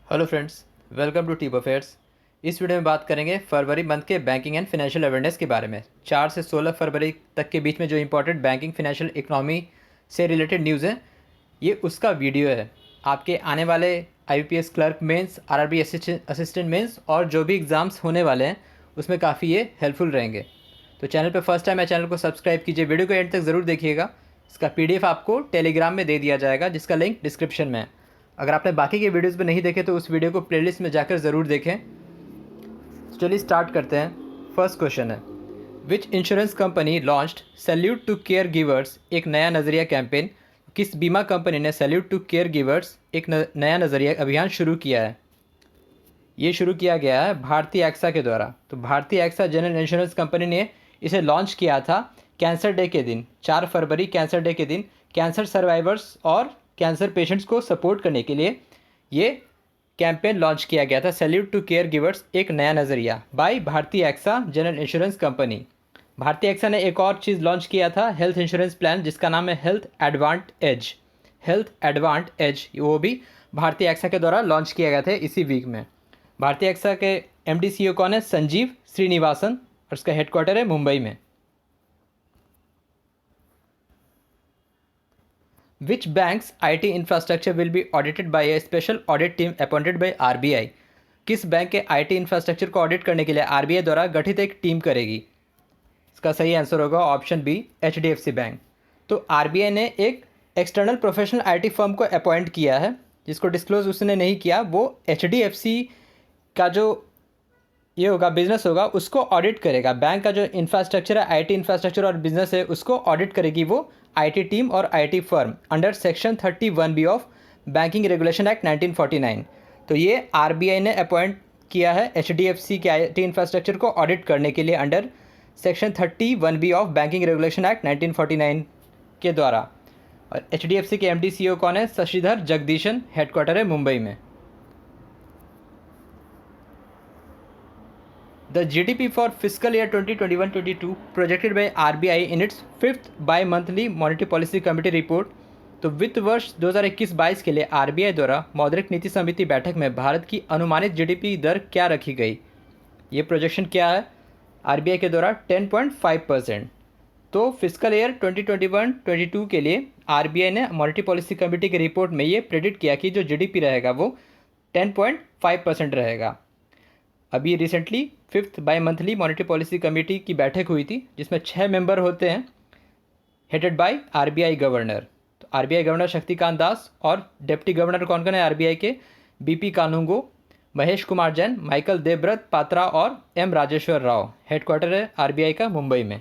Hello friends, welcome to tip affairs. इस video में बात करेंगे फरवरी मंथ के बैंकिंग एंड फाइनेंशियल अवेयरनेस के बारे में। 4 से 16 फरवरी तक के बीच में जो इंपॉर्टेंट बैंकिंग फाइनेंशियल इकोनॉमी से रिलेटेड न्यूज़ है, ये उसका वीडियो है। आपके आने वाले IPS clerk mains, RRB assistant mains और जो भी एग्ज़ाम्स होने वाले हैं उसमें काफ़ी ये हेल्पफुल रहेंगे। तो चैनल पर फर्स्ट टाइम है, चैनल को सब्सक्राइब कीजिए, वीडियो को एंड तक ज़रूर देखिएगा। इसका पीडीएफ आपको टेलीग्राम में दे दिया जाएगा, जिसका लिंक डिस्क्रिप्शन में है। अगर आपने बाकी के वीडियोस में नहीं देखे तो उस वीडियो को प्लेलिस्ट में जाकर ज़रूर देखें। चलिए स्टार्ट करते हैं। फर्स्ट क्वेश्चन है, which insurance company launched salute to caregivers एक नया नज़रिया कैंपेन। किस बीमा कंपनी ने सैल्यूट टू केयर गिवर्स एक नया नज़रिया अभियान शुरू किया है? ये शुरू किया गया है भारतीय एक्सा के द्वारा। तो भारतीय एक्सा जनरल इंश्योरेंस कंपनी ने इसे लॉन्च किया था कैंसर डे के दिन, 4 फरवरी कैंसर डे के दिन। कैंसर सर्वाइवर्स और कैंसर पेशेंट्स को सपोर्ट करने के लिए ये कैंपेन लॉन्च किया गया था, सैल्यूट टू केयर गिवर्स एक नया नज़रिया, बाय भारतीय एक्सा जनरल इंश्योरेंस कंपनी। भारतीय एक्सा ने एक और चीज़ लॉन्च किया था, हेल्थ इंश्योरेंस प्लान, जिसका नाम है हेल्थ एडवांट एज। हेल्थ एडवांट एज वो भी भारतीय एक्सा के द्वारा लॉन्च किया गया था इसी वीक में। भारतीय एक्सा के एमडी सीईओ कौन है? संजीव श्रीनिवासन, और उसका हेडक्वार्टर है मुंबई में। Which bank's IT infrastructure will be audited by a special audit team appointed by RBI? किस बैंक के IT इंफ्रास्ट्रक्चर को ऑडिट करने के लिए RBI द्वारा गठित एक टीम करेगी? इसका सही आंसर होगा ऑप्शन बी, HDFC बैंक। तो RBI ने एक एक्सटर्नल प्रोफेशनल IT फर्म को अपॉइंट किया है, जिसको डिस्क्लोज उसने नहीं किया। वो HDFC का जो ये होगा बिजनेस होगा उसको ऑडिट करेगा। बैंक का जो इंफ्रास्ट्रक्चर है, आईटी इंफ्रास्ट्रक्चर और बिजनेस है, उसको ऑडिट करेगी वो आईटी टीम और IT firm under section 31B of banking regulation act 1949। तो ये आरबीआई ने अपॉइंट किया है एचडीएफसी के आईटी इंफ्रास्ट्रक्चर को ऑडिट करने के लिए under section 31B of banking regulation act 1949 के द्वारा। और एचडीएफसी के एमडी सीईओ कौन है? शशिधर जगदीशन, हेडक्वार्टर है मुंबई में। The GDP for fiscal year 2021-22 projected by RBI in its 5th bi-monthly monetary policy committee report। तो वित्त वर्ष 2021-22 के लिए आरबीआई द्वारा मौद्रिक नीति समिति बैठक में भारत की अनुमानित जीडीपी दर क्या रखी गई? ये प्रोजेक्शन क्या है आरबीआई के द्वारा? 10.5%। तो फिजिकल ईयर 2021-22 के लिए आरबीआई ने मॉनेटरी पॉलिसी कमेटी की रिपोर्ट में ये प्रेडिक्ट किया कि जो जीडीपी रहेगा वो 10.5% रहेगा। अभी recently 5th bi monthly monetary policy committee की बैठक हुई थी, जिसमें 6 मेंबर होते हैं, हेडेड बाय आरबीआई गवर्नर। तो आरबीआई गवर्नर शक्तिकांत दास, और डिप्टी गवर्नर कौन कौन है आरबीआई के? बीपी कानूंगो, महेश कुमार जैन, माइकल देवव्रत पात्रा और एम राजेश्वर राव। हेडक्वार्टर है आरबीआई का मुंबई में।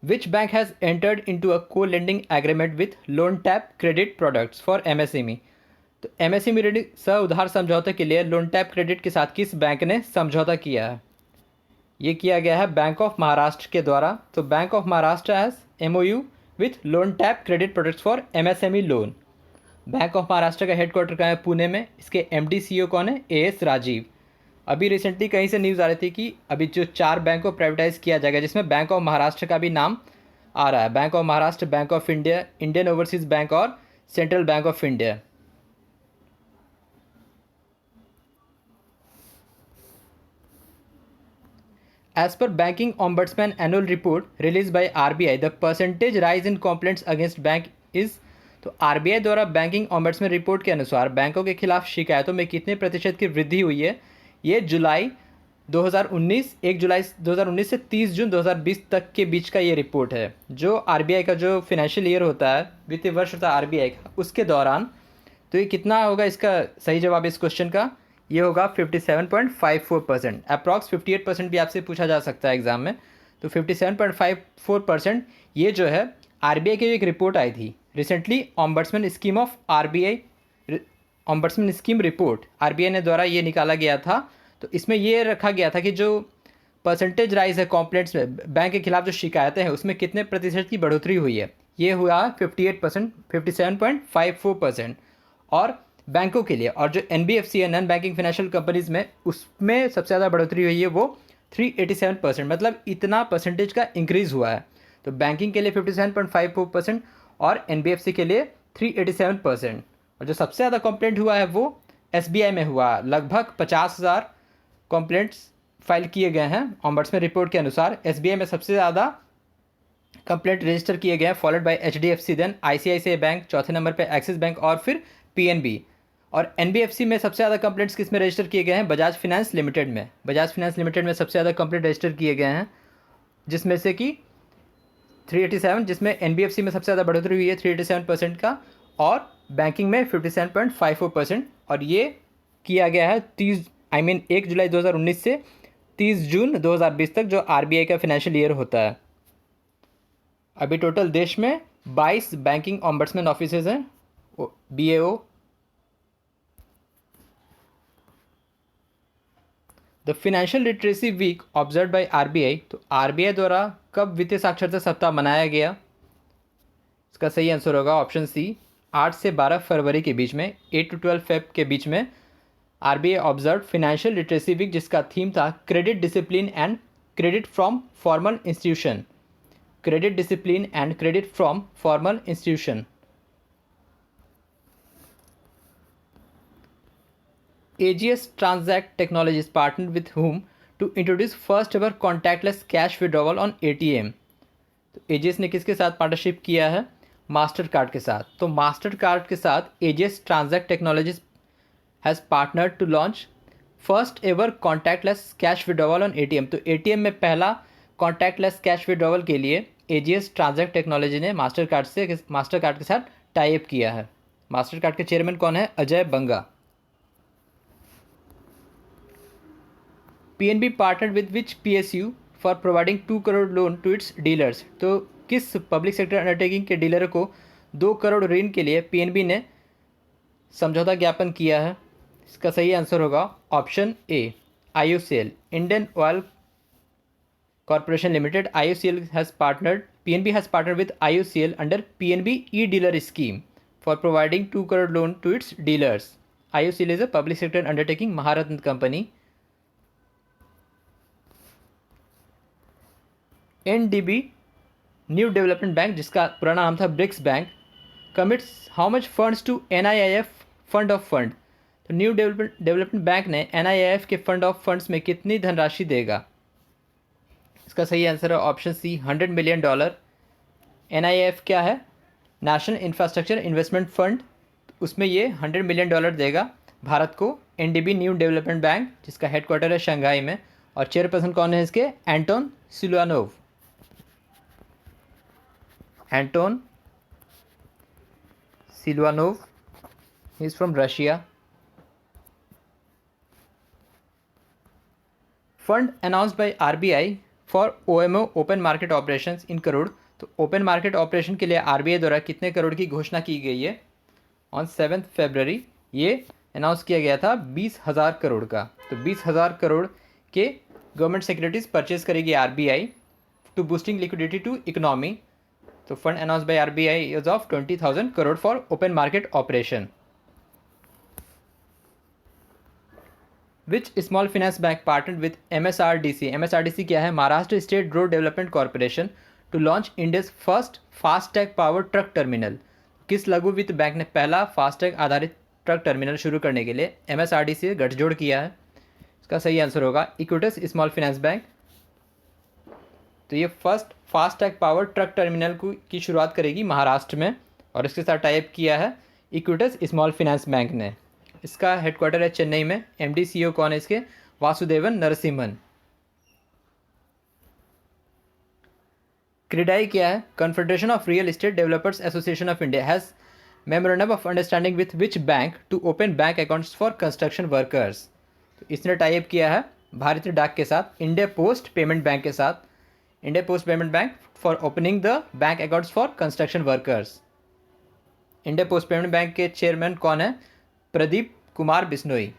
Which bank has entered into a co lending agreement with loan tap credit products for MSME. तो एमएसएमई ऋण सह उधार समझौते के लिए लोन टैप क्रेडिट के साथ किस बैंक ने समझौता किया है? ये किया गया है बैंक ऑफ महाराष्ट्र के द्वारा। तो bank of Maharashtra has MOU with loan tap credit products for MSME loan. Bank of Maharashtra का हेडक्वार्टर कहाँ है? पुणे में। इसके एमडी सीईओ कौन है? एएस राजीव। अभी रिसेंटली कहीं से न्यूज़ आ रही थी कि अभी जो 4 बैंक को प्राइवेटाइज किया जाएगा, जिसमें बैंक ऑफ महाराष्ट्र का भी नाम आ रहा है। Bank of Maharashtra, bank of India, Indian overseas bank और central bank of India. As per Banking Ombudsman Annual Report released by RBI, the percentage rise in complaints against bank is। तो RBI द्वारा banking ombudsman report के अनुसार बैंकों के खिलाफ शिकायतों में कितने प्रतिशत की वृद्धि हुई है? ये जुलाई 2019, 1 जुलाई 2019 से 30 जून 2020 तक के बीच का ये रिपोर्ट है। जो आरबीआई का जो फाइनेंशियल ईयर होता है, वित्तीय वर्ष होता है आरबीआई का, उसके दौरान। तो ये कितना होगा? इसका सही जवाब इस क्वेश्चन का ये होगा 57.54%। अप्रॉक्स 58% भी आपसे पूछा जा सकता है एग्जाम में। तो 57.54% ये जो है आरबीआई की एक रिपोर्ट आई थी recently, ombudsman scheme of RBI, ombudsman scheme report RBI ने द्वारा ये निकाला गया था। तो इसमें ये रखा गया था कि जो परसेंटेज राइज है कॉम्प्लेंट्स में, बैंक के खिलाफ जो शिकायतें हैं उसमें कितने प्रतिशत की बढ़ोतरी हुई है। ये हुआ 58%, 57.54%। और बैंकों के लिए, और जो एनबीएफसी है, नॉन बैंकिंग फाइनेंशियल कंपनीज में, उसमें सबसे ज़्यादा बढ़ोतरी हुई है, वो 387%। मतलब इतना परसेंटेज का इंक्रीज़ हुआ है। तो बैंकिंग के लिए 57.54% और एनबीएफसी के लिए 387%। और जो सबसे ज़्यादा कंप्लेंट हुआ है वो SBI में हुआ, लगभग 50,000 कंप्लेंट्स फाइल किए गए हैं। ऑम्बड्समैन रिपोर्ट के अनुसार SBI में सबसे ज़्यादा कंप्लेंट रजिस्टर किए गए हैं, followed by HDFC, then ICICI bank, चौथे नंबर पे एक्सिस बैंक और फिर PNB। और NBFC में सबसे ज़्यादा कंप्लेंट्स किस में रजिस्टर किए गए हैं? बजाज फाइनेंस लिमिटेड में। बजाज फाइनेंस लिमिटेड में सबसे ज़्यादा कंप्लेंट रजिस्टर किए गए हैं, जिसमें से कि 387, जिसमें NBFC में सबसे ज़्यादा बढ़ोतरी हुई है 387% का, और बैंकिंग में 57.54%। और ये किया गया है 1 जुलाई 2019 से 30 जून 2020 तक, जो RBI का फाइनेंशियल ईयर होता है। अभी टोटल देश में 22 बैंकिंग ऑम्बड्समैन ऑफिसेज हैं, BAO। The financial literacy week observe by RBI, तो RBI द्वारा कब वित्तीय साक्षरता सप्ताह मनाया गया? इसका सही आंसर होगा ऑप्शन सी, 8 से 12 फरवरी के बीच में, 8 to 12 फेब के बीच में RBI observe financial literacy week, जिसका थीम था credit discipline and credit from formal institution. Credit discipline and credit from formal institution. AGS Transact Technologies partnered with whom to introduce first ever contactless cash withdrawal on ATM? तो AGS ने किसके साथ partnership किया है? Master card के साथ। तो master card के साथ AGS Transact Technologies has partnered to launch first ever contactless cash withdrawal on ATM। तो ATM में पहला contactless cash withdrawal के लिए AGS Transact Technology ने मास्टर कार्ड के साथ टाई अप किया है। मास्टर कार्ड के चेयरमैन कौन है? Ajay Banga. PNB partner with which PSU for providing 2 crore loan to its dealers? तो किस पब्लिक सेक्टर अंडरटेकिंग के डीलर को 2 करोड़ ऋण के लिए PNB ने समझौता ज्ञापन किया है? इसका सही आंसर होगा option A, IOCL, Indian Oil Corporation Limited. IOCL has partnered, PNB has partner with IOCL under PNB e-dealer scheme for providing 2 crore loan to its dealers. IOCL is a public sector undertaking, Maharatna company. NDB new development bank, जिसका पुराना नाम था BRICS bank, commits how much funds to NIIF fund of fund? तो New development Bank ने NIIF के fund of funds में कितनी धनराशि देगा? इसका सही आंसर है ऑप्शन सी, $100 मिलियन। NIIF क्या है? नेशनल इंफ्रास्ट्रक्चर इन्वेस्टमेंट फंड, उसमें ये $100 मिलियन देगा भारत को। NDB न्यू डेवलपमेंट बैंक, जिसका हेडक्वार्टर है शंघाई में, और चेयरपर्सन कौन है इसके? Anton Siluanov. Anton Siluanov, he is from Russia. Fund announced by RBI for OMO open market operations in crore. तो ओपन मार्केट ऑपरेशन के लिए RBI द्वारा कितने करोड़ की घोषणा की गई है? ऑन 7 फरवरी ये अनाउंस किया गया था 20,000 करोड़ का। तो 20,000 करोड़ के गवर्नमेंट सिक्योरिटीज परचेज करेगी RBI to boosting liquidity to economy. तो fund announce by RBI is of 20,000 crore for open market operation. Which small finance bank partnered with MSRDC? MSRDC क्या है? Maharashtra state road development corporation, to launch India's first FASTag power truck terminal. किस लघु वित्त bank ने पहला FASTag आधारित truck terminal शुरू करने के लिए MSRDC से गठजोड़ किया है? इसका सही आंसर होगा इक्विटस स्मॉल फाइनेंस बैंक। तो ये first FASTag power truck terminal की शुरुआत करेगी महाराष्ट्र में, और इसके साथ टाइप किया है इक्विटस स्मॉल फाइनेंस बैंक ने। इसका हेडक्वार्टर है चेन्नई में। MD CEO कौन है इसके? वासुदेवन नरसिम्हन। क्रेडाई क्या है? Confederation of Real Estate Developers Association of India has memorandum of understanding with which bank to open bank accounts for construction workers? तो इसने टाइप किया है भारतीय डाक के साथ, इंडिया पोस्ट पेमेंट बैंक के साथ, India post payment bank for opening the bank accounts for construction workers. India post payment bank के चेयरमैन कौन है? प्रदीप कुमार बिश्नोई।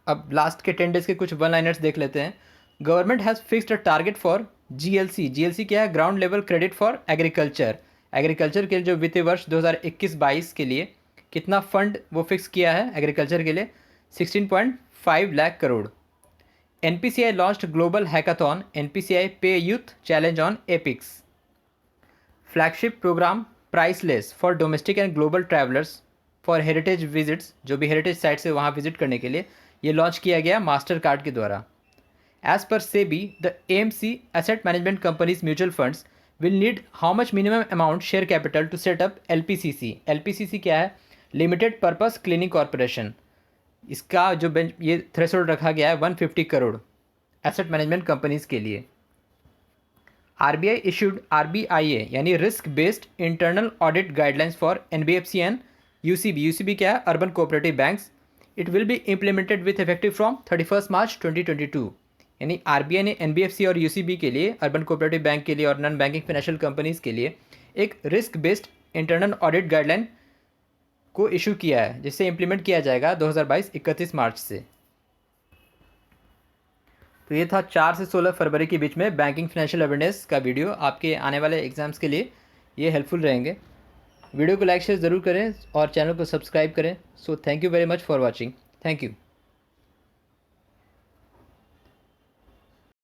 अब लास्ट के 10 डेज के कुछ वन लाइनर्स देख लेते हैं। Government has fixed a target for GLC। GLC क्या है? Ground level credit for agriculture. Agriculture के लिए जो वित्तीय वर्ष 2021-22 के लिए कितना फंड वो फिक्स किया है एग्रीकल्चर के लिए? 16.5 lakh crore. NPCI launched global hackathon, NPCI pay youth challenge on epics. Flagship program priceless for domestic and global travellers for heritage visits, जो भी हेरिटेज साइट से वहाँ विजिट करने के लिए ये लॉन्च किया गया मास्टर कार्ड के द्वारा। एज पर SEBI, the AMC asset management companies mutual funds will need how much minimum amount share capital to set up LPCC। LPCC क्या है? Limited purpose clinic corporation. इसका जो ये थ्रेशोल्ड रखा गया है 150 करोड़ एसेट मैनेजमेंट कंपनीज के लिए। RBI इशूड RBIA यानी risk based internal audit guidelines for NBFC and UCB। UCB क्या है? Urban cooperative banks. It will be implemented with effective from 31 मार्च 2022। यानी RBI ने NBFC और UCB के लिए, अर्बन कोऑपरेटिव बैंक के लिए और नॉन बैंकिंग फाइनेंशियल कंपनीज के लिए एक risk based internal audit guideline को इशू किया है, जिससे इम्प्लीमेंट किया जाएगा 2022 31 मार्च से। तो ये था 4 से 16 फरवरी के बीच में बैंकिंग फाइनेंशियल अवेयरनेस का वीडियो। आपके आने वाले एग्जाम्स के लिए ये हेल्पफुल रहेंगे। वीडियो को लाइक शेयर ज़रूर करें और चैनल को सब्सक्राइब करें। So thank you very much for watching. Thank you.